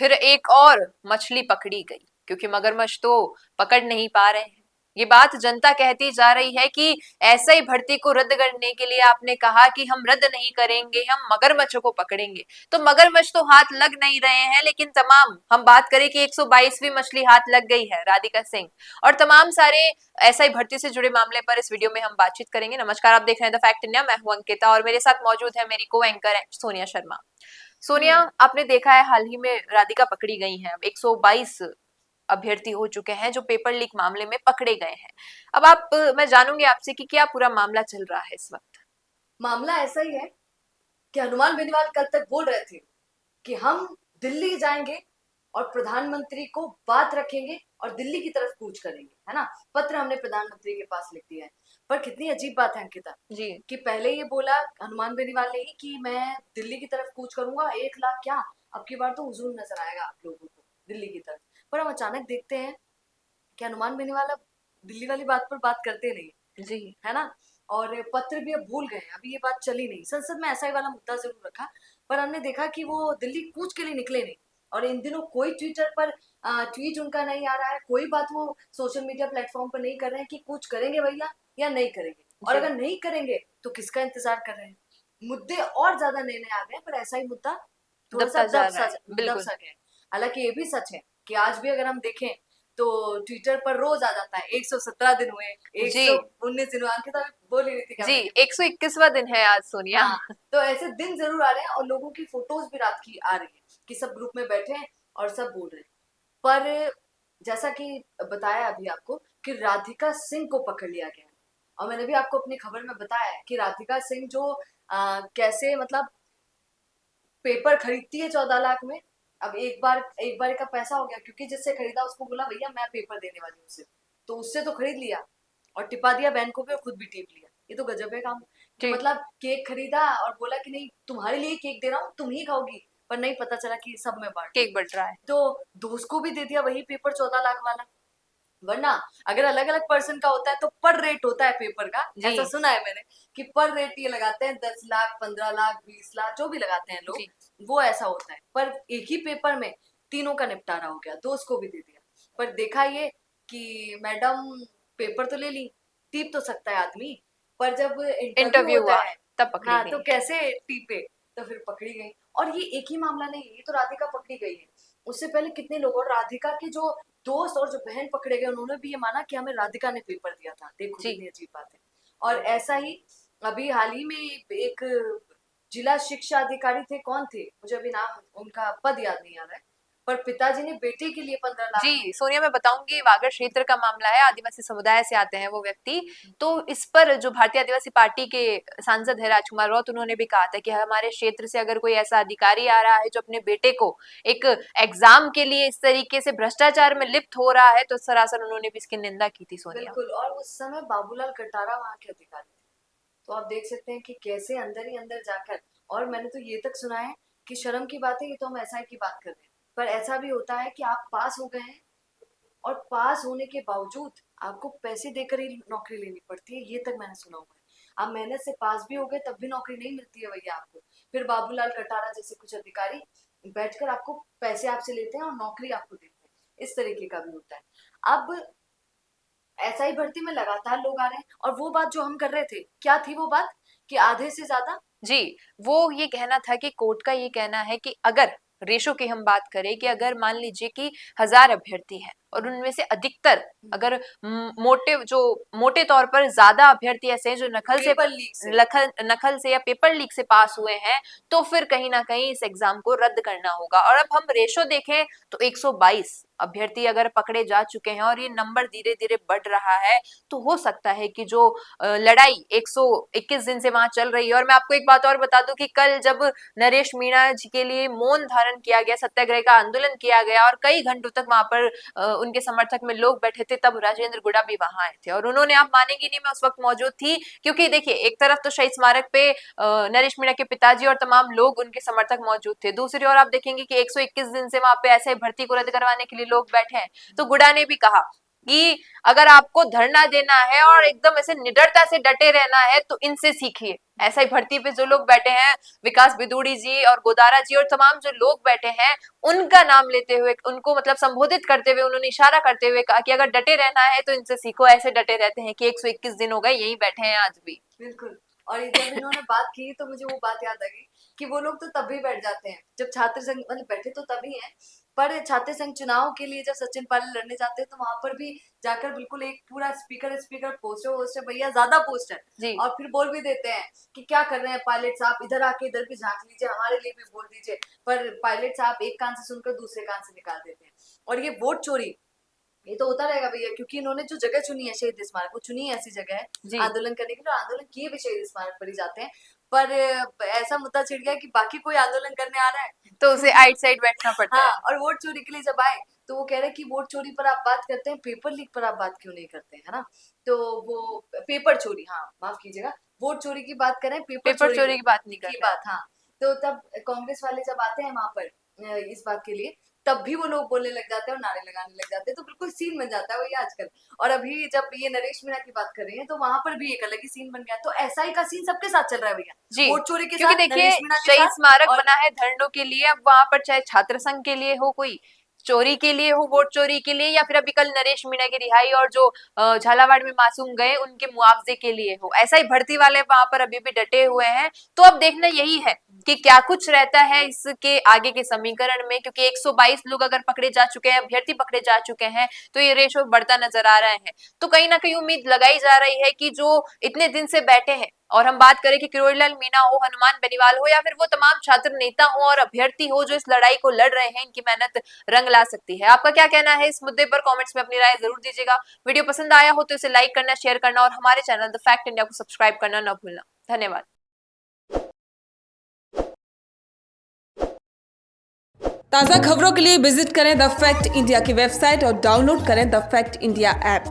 फिर एक और मछली पकड़ी गई, क्योंकि मगरमच्छ तो पकड़ नहीं पा रहे हैं। ये बात जनता कहती जा रही है कि ऐसा ही भर्ती को रद्द करने के लिए आपने कहा कि हम रद्द नहीं करेंगे, हम मगरमच्छ को पकड़ेंगे। तो मगरमच्छ तो हाथ लग नहीं रहे हैं, लेकिन तमाम हम बात करें कि 122वीं मछली हाथ लग गई है राधिका सिंह, और तमाम सारे ऐसा ही भर्ती से जुड़े मामले पर इस वीडियो में हम बातचीत करेंगे। नमस्कार, आप देख रहे हैं द फैक्ट इंडिया, मैं हूं अंकिता और मेरे साथ मौजूद है मेरी को एंकर सोनिया शर्मा। सोनिया, हम्म। आपने देखा है हाल ही में राधिका पकड़ी गई हैं। 122 अभ्यर्थी हो चुके हैं जो पेपर लीक मामले में पकड़े गए हैं। अब मैं जानूंगी आपसे कि क्या पूरा मामला चल रहा है इस वक्त। मामला ऐसा ही है कि हनुमान बेनीवाल कल तक बोल रहे थे कि हम दिल्ली जाएंगे और प्रधानमंत्री को बात रखेंगे और दिल्ली की तरफ कूच करेंगे, है ना। पत्र हमने प्रधानमंत्री के पास लिख दिया है। पर कितनी अजीब बात है अंकिता जी कि पहले ये बोला हनुमान बेनीवाल ने ही कि मैं दिल्ली की तरफ कूच करूंगा, 1 लाख क्या, अब की बार तो हुजूम नजर आएगा आप लोगों को दिल्ली की तरफ। पर हम अचानक देखते हैं कि हनुमान बेनीवाल अब दिल्ली वाली बात पर बात करते नहीं, जी है ना। और पत्र भी अब भूल गए हैं, अभी ये बात चली नहीं, संसद में ऐसा ही वाला मुद्दा जरूर रखा, पर हमने देखा कि वो दिल्ली कूच के लिए निकले नहीं। और इन दिनों कोई ट्विटर पर ट्वीट उनका नहीं आ रहा है, कोई बात वो सोशल मीडिया प्लेटफॉर्म पर नहीं कर रहे हैं कि कूच करेंगे भैया या नहीं करेंगे। और जी अगर नहीं करेंगे तो किसका इंतजार कर रहे हैं। मुद्दे और ज्यादा नए नए आ गए, पर ऐसा ही मुद्दा थोड़ा सा दबता जा रहा है, दब बिल्कुल। सा गया है। हालांकि ये भी सच है कि आज भी अगर हम देखें तो ट्विटर पर रोज आ जाता है 117 दिन हुए, जी 119 दिन हुए, अंकिता भी बोल ही रही थी जी, कैमरे के पीछे। 121वां दिन है आज सोनिया। हाँ, तो ऐसे दिन जरूर आ रहे हैं और लोगों की फोटोज भी रात की आ रही है कि सब ग्रुप में बैठे हैं और सब बोल रहे हैं। पर जैसा कि बताया अभी आपको कि राधिका सिंह को पकड़ लिया गया है। और मैंने भी आपको अपनी खबर में बताया है कि राधिका सिंह जो कैसे मतलब पेपर खरीदती है 14 लाख में। अब एक बार का पैसा हो गया, क्योंकि जिससे खरीदा उसको बोला भैया मैं पेपर देने वाली हूँ उससे, तो उससे तो खरीद लिया और टिपा दिया बैंक को भी और खुद भी टिप लिया। ये तो गजब है काम कि जी, मतलब केक खरीदा और बोला कि नहीं तुम्हारे लिए केक दे रहा हूँ तुम ही खाओगी, पर नहीं, पता चला कि सब में बांट केक दिया। बट रहा है। तो दोस्त को भी दे दिया वही पेपर 14 लाख वाला। वरना अगर अलग अलग पर्सन का होता है तो पर रेट होता है पेपर का, जी ऐसा सुना है मैंने कि पर रेट ये लगाते हैं 10 लाख 15 लाख 20 लाख जो भी लगाते हैं लोग, जी वो ऐसा होता है। पर एक ही पेपर में तीनों का निपटारा हो गया, दोस्त को भी दे दिया। पर देखा ये कि मैडम पेपर तो ले ली, टीप तो सकता है आदमी, पर जब इंटरव्यू इंटरव्यू होता हुआ है, तब पकड़ी हाँ, तो गई। कैसे टीपे। तो फिर पकड़ी गई। और ये एक ही मामला नहीं है, ये तो राधिका पकड़ी गई है, उससे पहले कितने लोग, और राधिका के जो दोस्त और जो बहन पकड़े गए उन्होंने भी ये माना कि हमें राधिका ने पेपर दिया था। देखो जी कितनी अजीब बात है। और ऐसा ही अभी हाल ही में एक जिला शिक्षा अधिकारी थे, कौन थे मुझे अभी नाम उनका पद याद नहीं आ रहा है, पर पिताजी ने बेटे के लिए 15 लाख जी दिए। सोनिया, मैं बताऊंगी, वागड़ क्षेत्र का मामला है, आदिवासी समुदाय से आते हैं वो व्यक्ति। तो इस पर जो भारतीय आदिवासी पार्टी के सांसद है राजकुमार रौत, उन्होंने भी कहा था कि हमारे क्षेत्र से अगर कोई ऐसा अधिकारी आ रहा है जो अपने बेटे को एक एग्जाम के लिए इस तरीके से भ्रष्टाचार में लिप्त हो रहा है, तो सरासर उन्होंने भी इसकी निंदा की थी सोनिया। बिल्कुल, और उस समय बाबूलाल कटारा वहां के अधिकारी थे। तो आप देख सकते हैं कि कैसे अंदर ही अंदर जाकर, और मैंने तो ये तक सुना है कि शर्म की बात है, ये तो हम एसआई की बात कर रहे हैं, पर ऐसा भी होता है कि आप पास हो गए हैं और पास होने के बावजूद आपको पैसे देकर ही नौकरी लेनी पड़ती है, ये तक मैंने सुना हुआ है। आप मेहनत से पास भी हो गए तब भी नौकरी नहीं मिलती है भैया आपको। फिर बाबूलाल कटारा जैसे कुछ अधिकारी बैठकर आपको पैसे आपसे लेते हैं और नौकरी आपको देते हैं, इस तरीके का भी होता है। अब ऐसा ही भर्ती में लगातार लोग आ रहे हैं, और वो बात जो हम कर रहे थे, क्या थी वो बात कि आधे से ज्यादा। जी, वो ये कहना था कि कोर्ट का ये कहना है कि अगर रेशो की हम बात करें कि अगर मान लीजिए कि 1000 अभ्यर्थी हैं और उनमें से अधिकतर अगर मोटे तौर पर ज्यादा अभ्यर्थी ऐसे हैं जो पेपर लीक से। नकल से या पेपर लीक से पास हुए हैं, तो फिर कहीं ना कहीं इस एग्जाम को रद्द करना होगा। और अब हम रेशो देखें तो 122 अभ्यर्थी अगर पकड़े जा चुके हैं और ये नंबर धीरे धीरे बढ़ रहा है, तो हो सकता है कि जो लड़ाई 121 दिन से वहां चल रही है। और मैं आपको एक बात और बता दूं कि कल जब नरेश मीणा जी के लिए मौन धारण किया गया, सत्याग्रह का आंदोलन किया गया और कई घंटों तक वहां पर उनके समर्थक में लोग बैठे थे, तब राजेंद्र गुड़ा भी वहां आए थे और उन्होंने, आप मानेंगे नहीं, मैं उस वक्त मौजूद थी। क्योंकि देखिए, एक तरफ तो शहीद स्मारक पे नरेश मीणा के पिताजी और तमाम लोग उनके समर्थक मौजूद थे, दूसरी ओर आप देखेंगे कि 121 दिन से वहां पे ऐसे भर्ती को रद्द करवाने के लिए लोग बैठे हैं। तो गुड़ा ने भी कहा कि अगर आपको धरना देना है और एकदम ऐसे निडरता से डटे रहना है तो इनसे सीखिए। ऐसा ही भर्ती पे जो लोग बैठे हैं, विकास बिदुड़ी जी और गोदारा जी और तमाम जो लोग बैठे हैं, उनका नाम लेते हुए, उनको मतलब संबोधित करते हुए, उन्होंने इशारा करते हुए कहा कि अगर डटे रहना है तो इनसे सीखो। ऐसे डटे रहते हैं कि 121 दिन हो गए यही बैठे हैं आज भी। बिल्कुल। और ये जब इन्होंने बात की तो मुझे वो बात याद आ गई कि वो लोग तो तब भी बैठ जाते हैं जब छात्र संघ मतलब बैठे तो तभी हैं, पर छात्र संघ चुनाव के लिए जब सचिन पायलट लड़ने जाते हैं तो वहां पर भी जाकर बिल्कुल एक पूरा स्पीकर पोस्टर वोस्टर भैया ज्यादा पोस्टर जी और फिर बोल भी देते हैं कि क्या कर रहे हैं पायलट साहब, इधर आके इधर भी झांक लीजिए, हमारे लिए भी बोल दीजिए। पर पायलट साहब एक कान से सुनकर दूसरे कान से निकाल देते हैं। और ये वोट चोरी ये तो होता रहेगा भैया, क्योंकि इन्होंने जो जगह चुनी है शहीद स्मारक, वो चुनी है ऐसी जगह जी है आंदोलन करने के लिए, आंदोलन किए भी शहीद स्मारक पर ही जाते हैं। पर ऐसा मुद्दा छिड़ गया कि बाकी कोई आंदोलन करने आ रहा है तो उसे आइट साइड बैठना पड़ता हाँ, है। और वोट चोरी के लिए जब आए तो वो कह रहे हैं कि वोट चोरी पर आप बात करते हैं, पेपर लीक पर आप बात क्यों नहीं करते हैं, है ना। तो वो पेपर चोरी, हाँ माफ कीजिएगा, वोट चोरी की बात करें, पेपर पेपर चोरी चोरी की बात नहीं कर की रहे। बात, हाँ। तो तब कांग्रेस वाले जब आते हैं वहां पर इस बात के लिए, तब भी वो लोग बोलने लग जाते हैं और नारे लगाने लग जाते हैं, तो बिल्कुल सीन बन जाता है वही आजकल। और अभी जब ये नरेश मीणा की बात कर रही है तो वहां पर भी एक अलग ही सीन बन गया। तो ऐसा ही का सीन सबके साथ चल रहा है भैया, जी, वोट चोरी के क्योंकि साथ, देखिए नरेश मीणा के शहीद साथ। स्मारक और बना है धरनों के लिए, अब वहां पर चाहे छात्र संघ के लिए हो, कोई चोरी के लिए हो, वोट चोरी के लिए, या फिर अभी कल नरेश मीणा की रिहाई और जो झालावाड़ में मासूम गए उनके मुआवजे के लिए हो, ऐसा ही भर्ती वाले वहां पर अभी भी डटे हुए हैं। तो अब देखना यही है कि क्या कुछ रहता है इसके आगे के समीकरण में, क्योंकि 122 लोग अगर पकड़े जा चुके हैं, अभ्यर्थी पकड़े जा चुके हैं, तो ये रेशो बढ़ता नजर आ रहा है। तो कहीं ना कहीं उम्मीद लगाई जा रही है कि जो इतने दिन से बैठे हैं, और हम बात करें कि किरोड़ीलाल मीणा हो, हनुमान बेनीवाल हो, या फिर वो तमाम छात्र नेता हो और अभ्यर्थी हो जो इस लड़ाई को लड़ रहे हैं, इनकी मेहनत रंग ला सकती है। आपका क्या कहना है इस मुद्दे पर? कमेंट्स में अपनी राय जरूर दीजिएगा। वीडियो पसंद आया हो तो इसे लाइक करना, शेयर करना और हमारे चैनल द फैक्ट इंडिया को सब्सक्राइब करना न भूलना। धन्यवाद। ताज़ा खबरों के लिए विजिट करें द फैक्ट इंडिया की वेबसाइट और डाउनलोड करें द फैक्ट इंडिया ऐप।